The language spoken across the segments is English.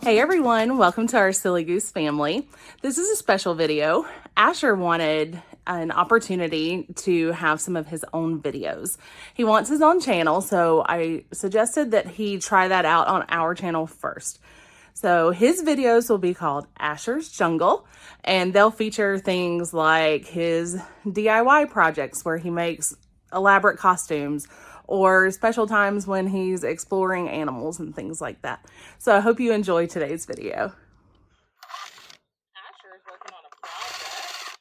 Hey everyone, welcome to our Silly Goose family. This is a special video. Asher wanted an opportunity to have some of his own videos. He wants his own channel, so I suggested that he try that out on our channel first. So his videos will be called Asher's Jungle, and they'll feature things like his DIY projects where he makes elaborate costumes or special times when he's exploring animals and things like that. So I hope you enjoy today's video. Asher is working on a project.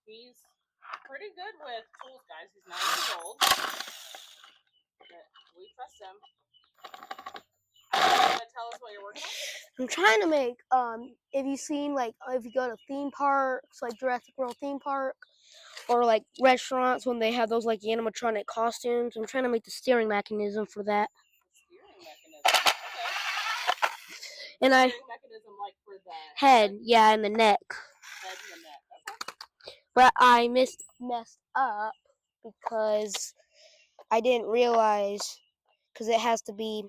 He's pretty good with tools, guys. He's 9 years old. But we trust him. You want to tell us what you're working on? I'm trying to make, if you've seen, if you go to theme parks, like Jurassic World theme park, or like restaurants when they have those like animatronic costumes, I'm trying to make the steering mechanism for that. Steering mechanism. Okay. And steering mechanism like for the head, yeah, and the neck. Head and the neck. Okay. But I messed up because I didn't realize, because it has to be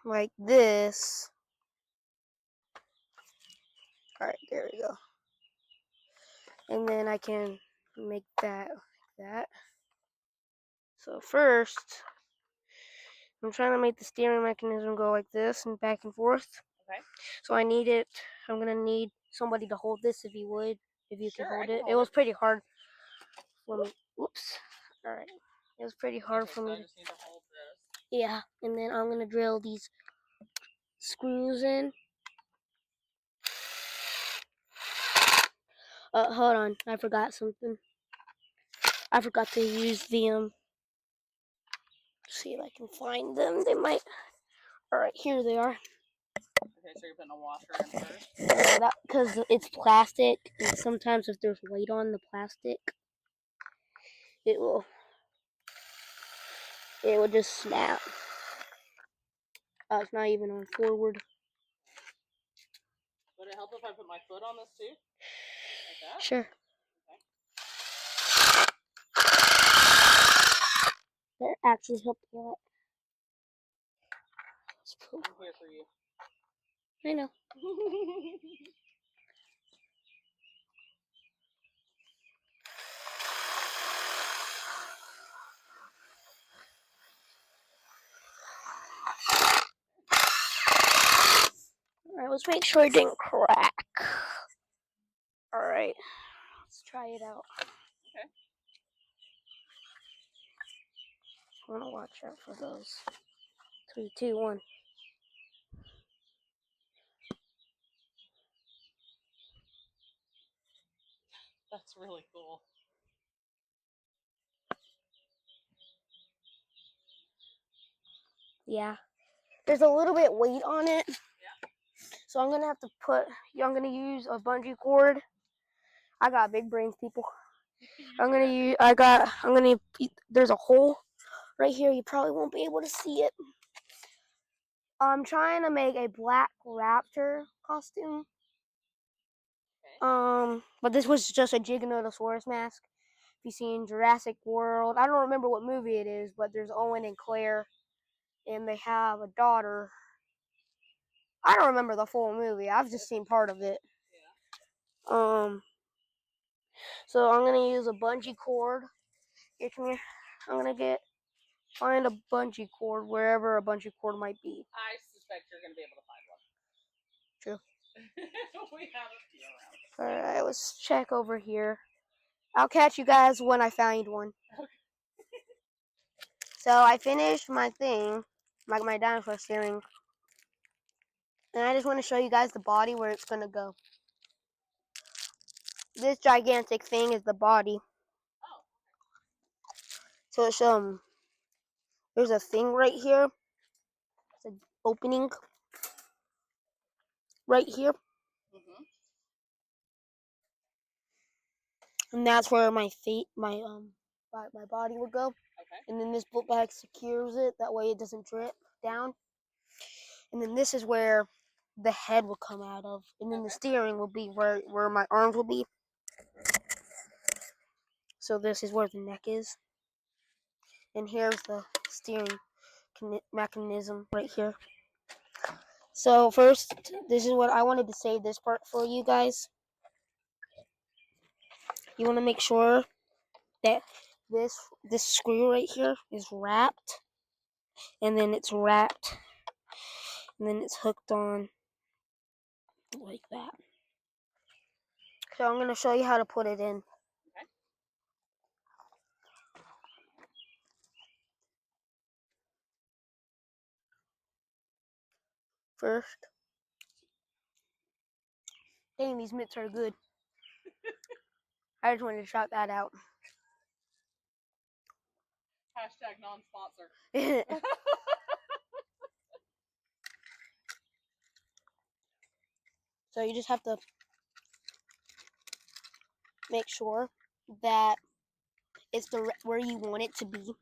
like this. All right, there we go. And then I can make that like that. So first, I'm trying to make the steering mechanism go like this and back and forth. Okay. So I'm gonna need somebody to hold this if you would, if you Sure, can hold it. It was pretty hard for me. Whoops. All right. It was pretty hard for me. I just need to hold this. Yeah, and then I'm gonna drill these screws in. Hold on, I forgot something. I forgot to use the see if I can find them. They might. All right, here they are. Okay, so you're putting a washer in first. Yeah, because it's plastic, and sometimes if there's weight on the plastic, it will just snap. It's not even on forward. Would it help if I put my foot on this too? Like that? Sure. That actually helped a lot. I'm here for you. I know. Alright, let's make sure it didn't crack. Alright, let's try it out. Okay. I want to watch out for those. 3, 2, 1. That's really cool. Yeah. There's a little bit weight on it. Yeah. So I'm gonna have to I'm gonna use a bungee cord. I got big brains, people. There's a hole right here. You probably won't be able to see it. I'm trying to make a black Raptor costume. But this was just a Giganotosaurus mask. If you've seen Jurassic World, I don't remember what movie it is, but there's Owen and Claire, and they have a daughter. I don't remember the full movie. I've just seen part of it. Yeah. So I'm gonna use a bungee cord. Here, come here. I'm gonna find a bungee cord wherever a bungee cord might be. I suspect you're gonna be able to find one. True. We have a few around. Alright, let's check over here. I'll catch you guys when I find one. Okay. So I finished my thing, like my dinosaur steering. And I just want to show you guys the body where it's gonna go. This gigantic thing is the body. Oh. So it's there's a thing right here. It's an opening right here. Mm-hmm. And that's where my body would go. Okay. And then this book bag secures it, that way it doesn't drip down. And then this is where the head will come out of. And then the steering will be where my arms will be. So this is where the neck is. And here's the steering mechanism right here. So first, this is what I wanted to save this part for you guys. You want to make sure that this screw right here is wrapped, and then it's wrapped, and then it's hooked on like that. So I'm going to show you how to put it in. Okay. First, dang, these mitts are good. I just wanted to shout that out. Hashtag non-sponsor. So you just have to make sure that it's where you want it to be. Because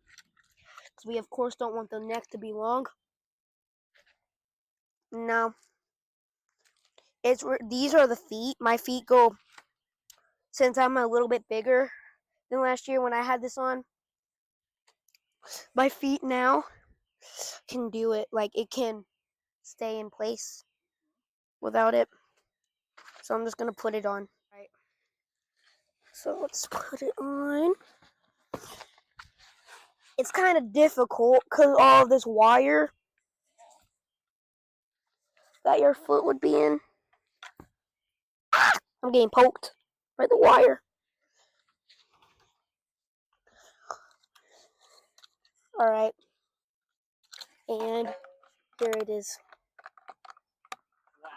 we, of course, don't want the neck to be long. Now, these are the feet. My feet go, since I'm a little bit bigger than last year when I had this on, my feet now can do it. Like, it can stay in place without it. So I'm just going to put it on. Right. So let's put it on. It's kind of difficult because all of this wire that your foot would be in. I'm getting poked by the wire. Alright. And here it is. Wow.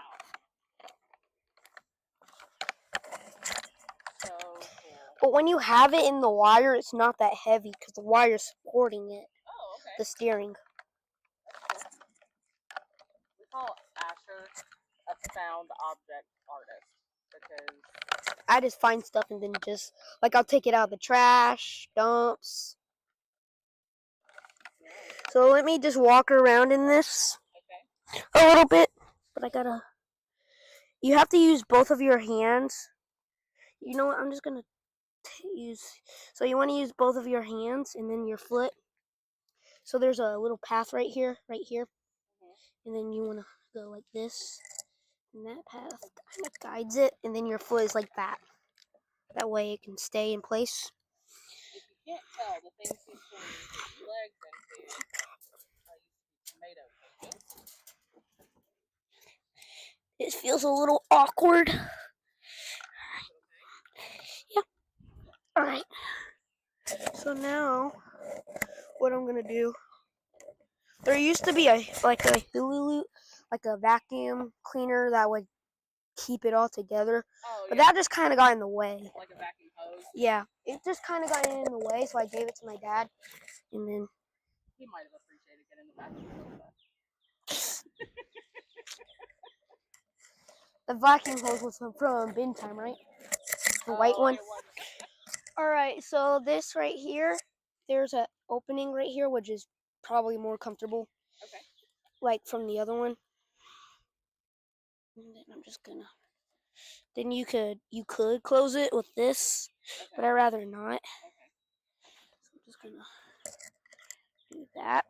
So cool. But when you have it in the wire, it's not that heavy because the wire's supporting it. Oh, okay. The steering. We call Asher a found object artist because I just find stuff and then just, like, I'll take it out of the trash, dumps. So let me just walk around in this a little bit. But I gotta, you have to use both of your hands. You know what, I'm just gonna so you want to use both of your hands and then your foot. So there's a little path right here. And then you want to go like this. And that path kind of guides it. And then your foot is like that. That way it can stay in place. if you can't tell, the things he's putting his legs into tomatoes. It feels a little awkward. Yeah. Alright. So now, what I'm going to do, there used to be a vacuum cleaner that would keep it all together. Oh, but that just kind of got in the way. Like a vacuum hose? Yeah. It just kind of got in the way, so I gave it to my dad. And then he might have appreciated getting the vacuum hose. The vacuum hose was from bin time, right? The white one. Alright, so this right here, there's an opening right here, which is probably more comfortable. Okay. Like from the other one. And then I'm just gonna. Then you could close it with this, but I'd rather not. Okay. So I'm just gonna do that.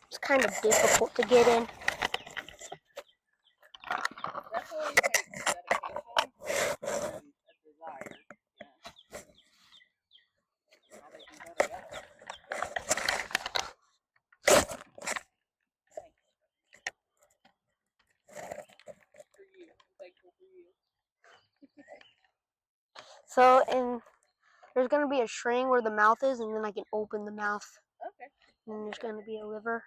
It's kind of difficult to get in. Definitely takes dedication and a desire. Yeah. How they can go together. Thanks. For you. I'm thankful for you. So, and there's gonna be a string where the mouth is, and then I can open the mouth. Okay. And then there's gonna be a lever.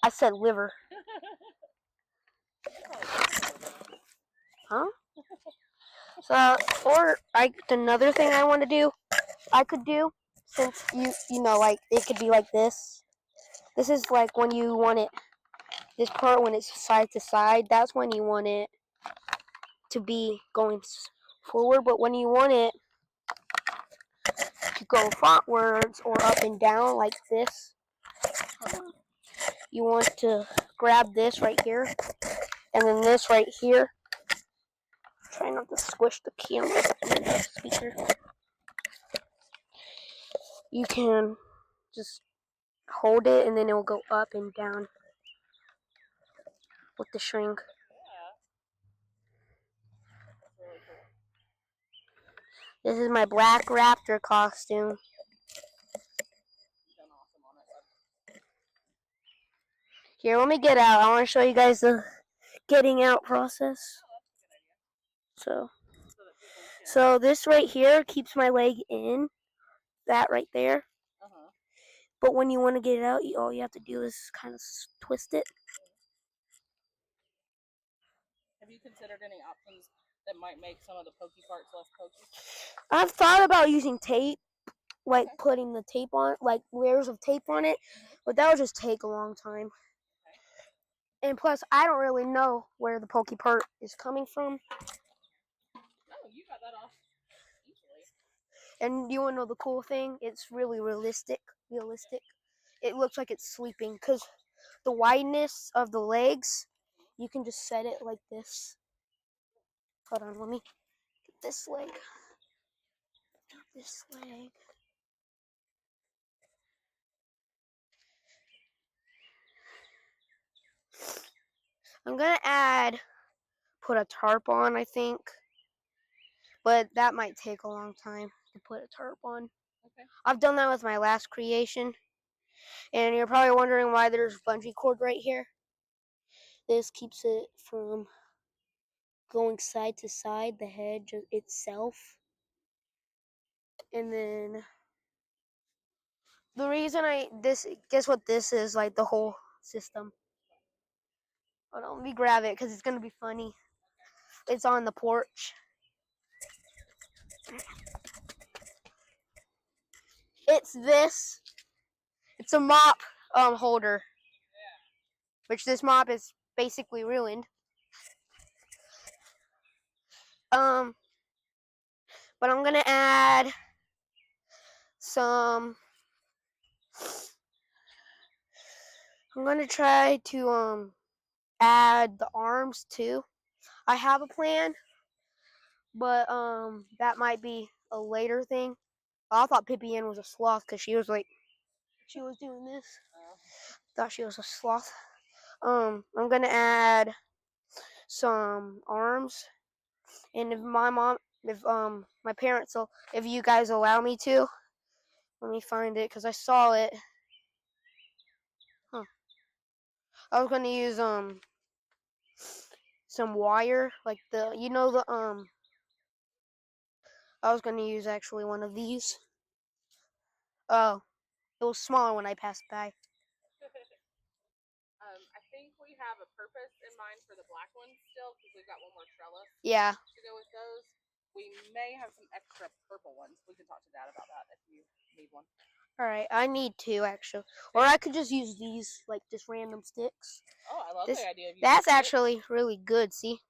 I said liver. Huh? So, or another thing I could do, since you know, like, it could be like this. This is like when you want it, this part when it's side to side, that's when you want it to be going forward. But when you want it to go frontwards or up and down like this, you want to grab this right here, and then this right here, try not to squish the camera, the speaker. You can just hold it and then it will go up and down with the shrink. Yeah. That's really cool. This is my black Raptor costume. You've done awesome on it. Here, let me get out. I want to show you guys the getting out process. Oh, that's a good idea. So this right here keeps my leg in. That right there. But when you want to get it out, all you have to do is kind of twist it. Have you considered any options that might make some of the pokey parts less pokey? I've thought about using tape, like putting the tape on, like layers of tape on it, but that would just take a long time. Okay. And plus, I don't really know where the pokey part is coming from. Oh, you got that off easily. And you want to know the cool thing? It's really realistic. It looks like it's sleeping because the wideness of the legs, you can just set it like this. Hold on, let me get this leg. This leg. I'm gonna put a tarp on, I think. But that might take a long time to put a tarp on. Okay. I've done that with my last creation. And you're probably wondering why there's bungee cord right here. This keeps it from going side to side, the head itself. And then the reason guess what this is, like the whole system. Hold on, let me grab it because it's going to be funny. It's on the porch. It's this. It's a mop holder. Which this mop is basically ruined. But I'm going to add some. I'm going to try to add the arms too. I have a plan, but that might be a later thing. I thought Pippi Ann was a sloth because she was doing this. Thought she was a sloth. I'm gonna add some arms, and if my parents if you guys allow me to, let me find it because I saw it. I was gonna use some wire, like I was gonna use actually one of these. Oh, it was smaller when I passed by. I think we have a purpose in mind for the black ones still because we've got one more trellis. Yeah. To go with those. We may have some extra purple ones. We can talk to Dad about that if you need one. Alright, I need two actually. Or I could just use these, like just random sticks. Oh, I love the idea of using That's sticks. actually really good, see?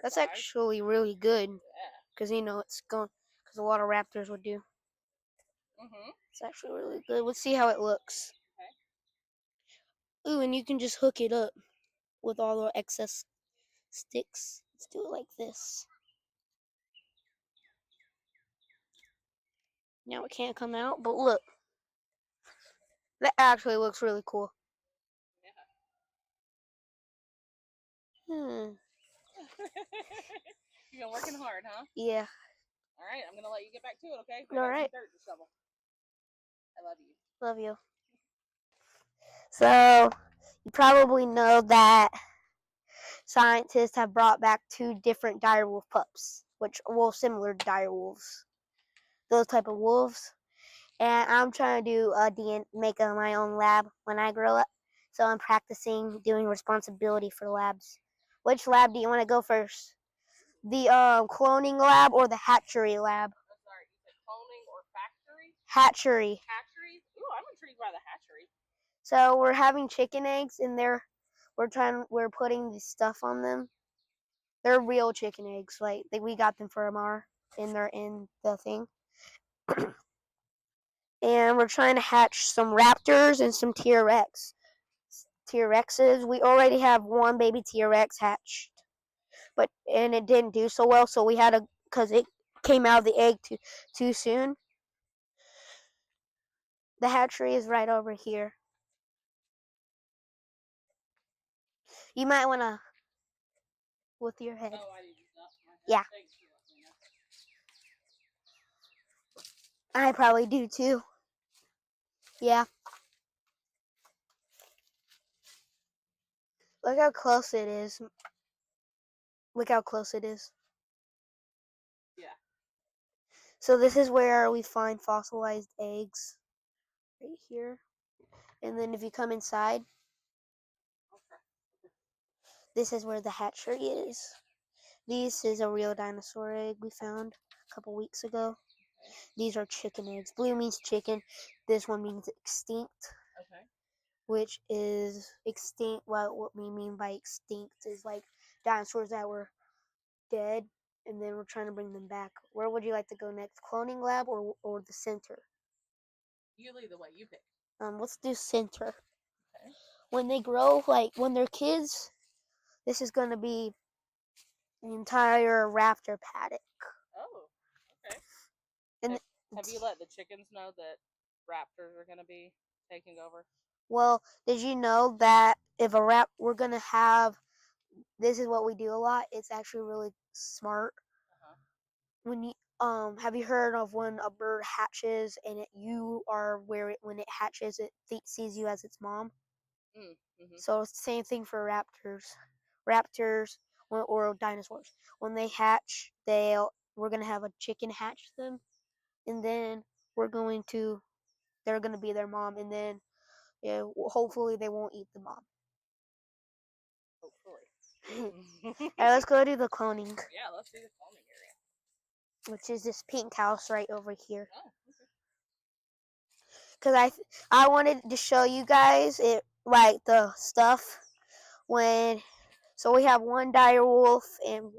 That's actually really good. Yeah. Because, it's going, because a lot of Raptors would do. It's actually really good. Let's see how it looks. Okay. Ooh, and you can just hook it up with all the excess sticks. Let's do it like this. Now it can't come out, but look. That actually looks really cool. Yeah. You've been working hard, huh? Yeah. All right, I'm going to let you get back to it, okay? All right. Dirt to shovel. I love you. Love you. So, you probably know that scientists have brought back 2 different direwolf pups, similar direwolves, those type of wolves. And I'm trying to make my own lab when I grow up. So I'm practicing doing responsibility for labs. Which lab do you want to go first? The cloning lab or the hatchery lab? I'm sorry, you said cloning or factory? Hatchery. Hatchery? Ooh, I'm intrigued by the hatchery. So we're having chicken eggs in there. We're putting the stuff on them. They're real chicken eggs. Like we got them from they're in the thing. And we're trying to hatch some raptors and some T-Rexes. We already have one baby T-Rex hatched. and it didn't do so well, so we had to, because it came out of the egg too soon. The hatchery is right over here. You might want to with your head. Oh, I need to stop. Yeah. I probably do too. Yeah. Look how close it is. Look how close it is. Yeah. So this is where we find fossilized eggs. Right here. And then if you come inside, this is where the hatchery is. This is a real dinosaur egg we found a couple weeks ago. These are chicken eggs. Blue means chicken. This one means extinct. Okay. Which is extinct. What we mean by extinct is like dinosaurs that were dead, and then we're trying to bring them back. Where would you like to go next? Cloning lab or the center? You lead the way. You pick. Let's do center. Okay. When they grow, like when they're kids, this is going to be the entire raptor paddock. Oh, okay. And have you let the chickens know that raptors are going to be taking over? Well, did you know that if we're going to have, this is what we do a lot. It's actually really smart. Uh-huh. When you have you heard of when a bird hatches and you are when it hatches it sees you as its mom? Mm-hmm. So it's the same thing for raptors or dinosaurs. When they hatch, we're gonna have a chicken hatch them, and then they're gonna be their mom, and then hopefully they won't eat the mom. Hopefully. All right, let's go to the cloning. Yeah, let's do the cloning area. Which is this pink house right over here. Oh, okay. Because I wanted to show you guys it, like the stuff so we have one dire wolf and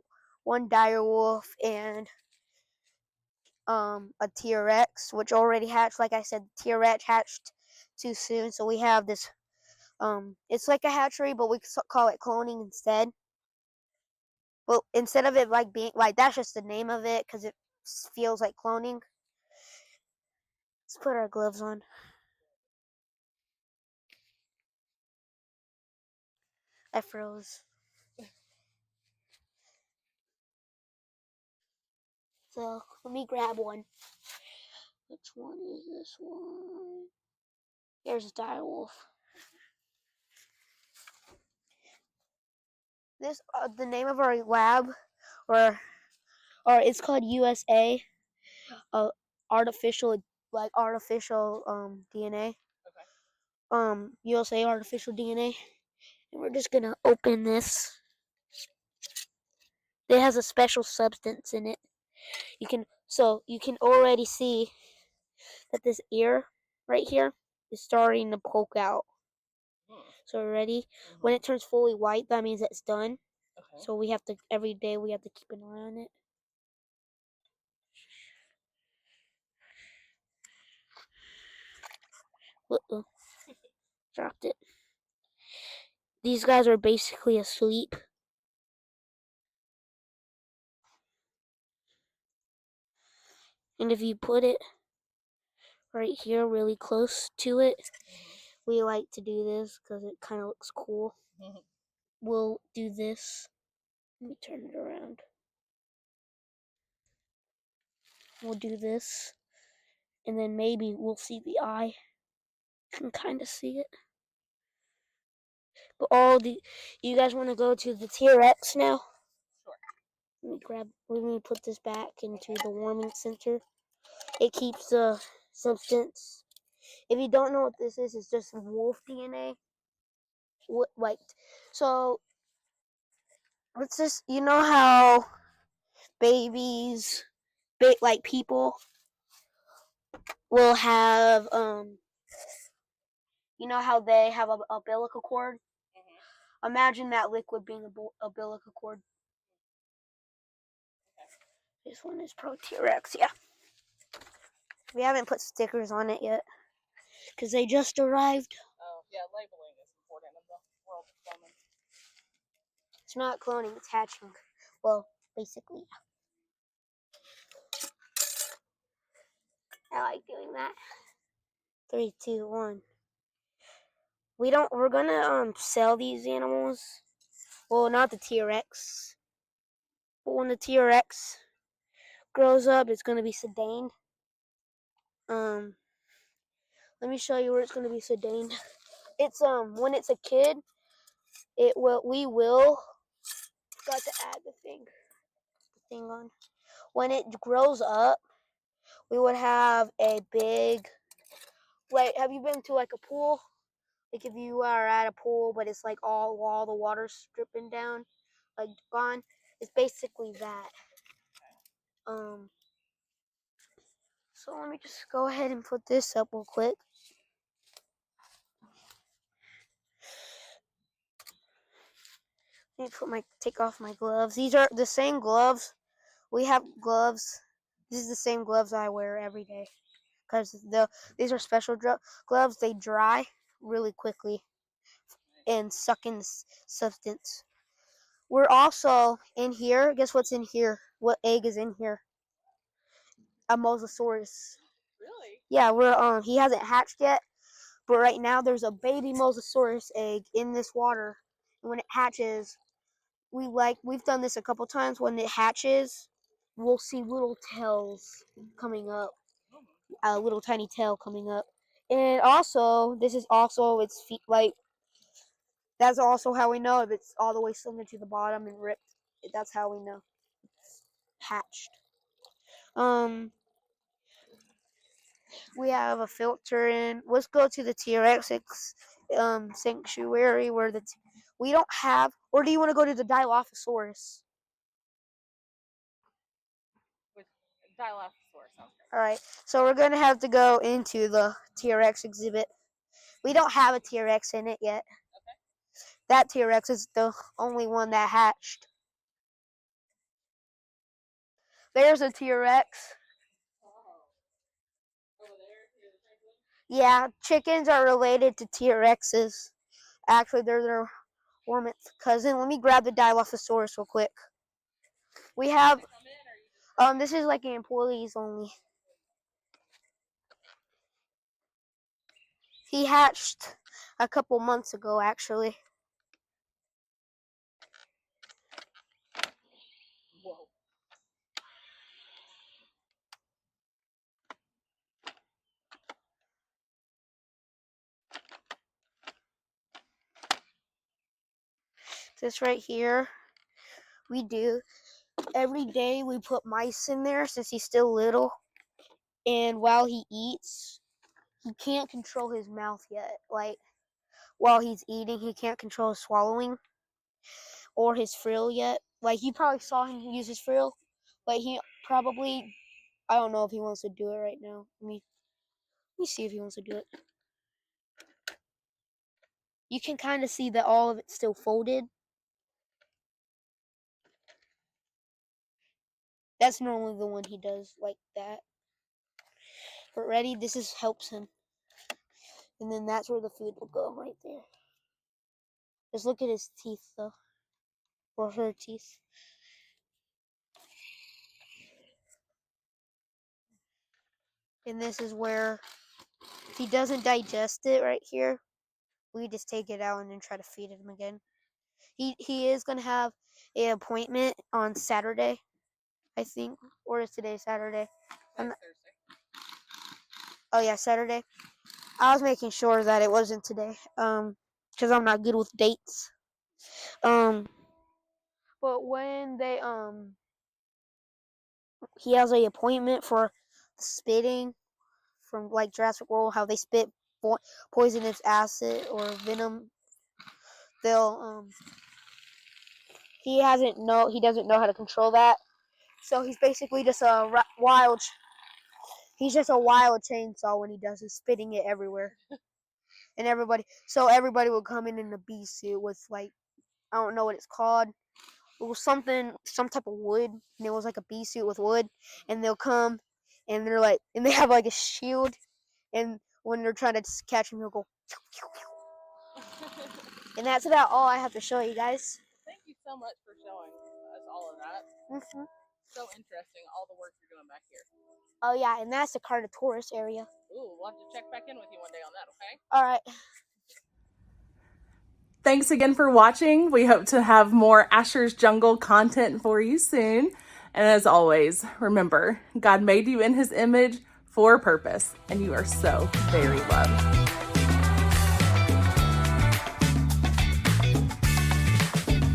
a T-Rex, which already hatched. Like I said, the T-Rex hatched too soon, so we have this it's like a hatchery, but we call it cloning instead. Well, instead of it like being like, that's just the name of it because it feels like cloning. Let's put our gloves on. I froze. So let me grab one. Which one is this one? There's a dire wolf. This the name of our lab, or it's called USA, artificial DNA. Okay. USA artificial DNA, and we're just gonna open this. It has a special substance in it. You can already see that this ear right here is starting to poke out. So ready? Mm-hmm. When it turns fully white, that means it's done. Okay. So every day we have to keep an eye on it. Uh-oh. Dropped it. These guys are basically asleep. And if you put it right here really close to it, we like to do this because it kind of looks cool. We'll do this. Let me turn it around. We'll do this. And then maybe we'll see the eye. You can kind of see it. But you guys want to go to the T-Rex now? Sure. Let me put this back into the warming center. It keeps the substance. If you don't know what this is, it's just wolf DNA. So let's just, you know how babies, like people, will have, you know how they have a umbilical cord? Mm-hmm. Imagine that liquid being a umbilical cord. Okay. This one is Pro T-Rex, yeah. We haven't put stickers on it yet because they just arrived. Oh, yeah, labeling is important in the world of cloning. It's not cloning, it's hatching. Well, basically. I like doing that. 3, 2, 1. We're gonna sell these animals. Well, not the T-Rex. But when the T-Rex grows up, it's gonna be sedaned. Let me show you where it's gonna be sedaned. It's when it's a kid, we will got to add the thing on. When it grows up, we would have a big, like, have you been to like a pool? Like if you are at a pool, but it's like all the water's dripping down, like gone. It's basically that. So let me just go ahead and put this up real quick. Let me take off my gloves. These are the same gloves. We have gloves. This is the same gloves I wear every day because these are special gloves. They dry really quickly and suck in the substance. We're also in here. Guess what's in here? What egg is in here? A mosasaurus. Really? Yeah, he hasn't hatched yet, but right now there's a baby mosasaurus egg in this water. And when it hatches, we've done this a couple times. When it hatches, we'll see little tails coming up, a little tiny tail coming up. And also, this is also its feet. Like that's also how we know if it's all the way slimed to the bottom and ripped. That's how we know it's hatched. We have a filter in. Let's go to the T-Rex sanctuary where we don't have. Or do you want to go to the Dilophosaurus? With Dilophosaurus. All right. So we're gonna have to go into the T-Rex exhibit. We don't have a T-Rex in it yet. Okay. That T-Rex is the only one that hatched. There's a T-Rex. Yeah, chickens are related to T-Rexes. Actually, they're their warmth cousin. Let me grab the Dilophosaurus real quick. We have this is like employees only. He hatched a couple months ago, actually. Whoa. This right here, we do. Every day we put mice in there since he's still little. And while he eats, he can't control his mouth yet. Like, while he's eating, he can't control his swallowing or his frill yet. Like, you probably saw him use his frill. But he probably, I don't know if he wants to do it right now. Let me see if he wants to do it. You can kind of see that all of it's still folded. That's normally the one he does like that. But ready, this helps him. And then that's where the food will go, right there. Just look at his teeth, though. Or her teeth. And this is where, if he doesn't digest it right here, we just take it out and then try to feed him again. He is going to have an appointment on Saturday, I think. Or is today Saturday? Thursday. Oh, yeah, Saturday. I was making sure that it wasn't today. Because I'm not good with dates. But when he has an appointment for spitting from like Jurassic World, how they spit poisonous acid or venom. They'll he doesn't know how to control that, so he's basically just a wild. He's just a wild chainsaw when he does. He's spitting it everywhere, and everybody will come in a bee suit with like I don't know what it's called. It was some type of wood, and it was like a bee suit with wood, and they'll come, and they're like, and they have like a shield, and when they're trying to catch him, he'll go. And that's about all I have to show you guys. Thank you so much for showing us all of that. Mm-hmm. So interesting, all the work you're doing back here. Oh yeah, and that's the Carnotaurus area. Ooh, we'll have to check back in with you one day on that, okay? All right. Thanks again for watching. We hope to have more Asher's Jungle content for you soon. And as always, remember, God made you in his image for a purpose, and you are so very loved.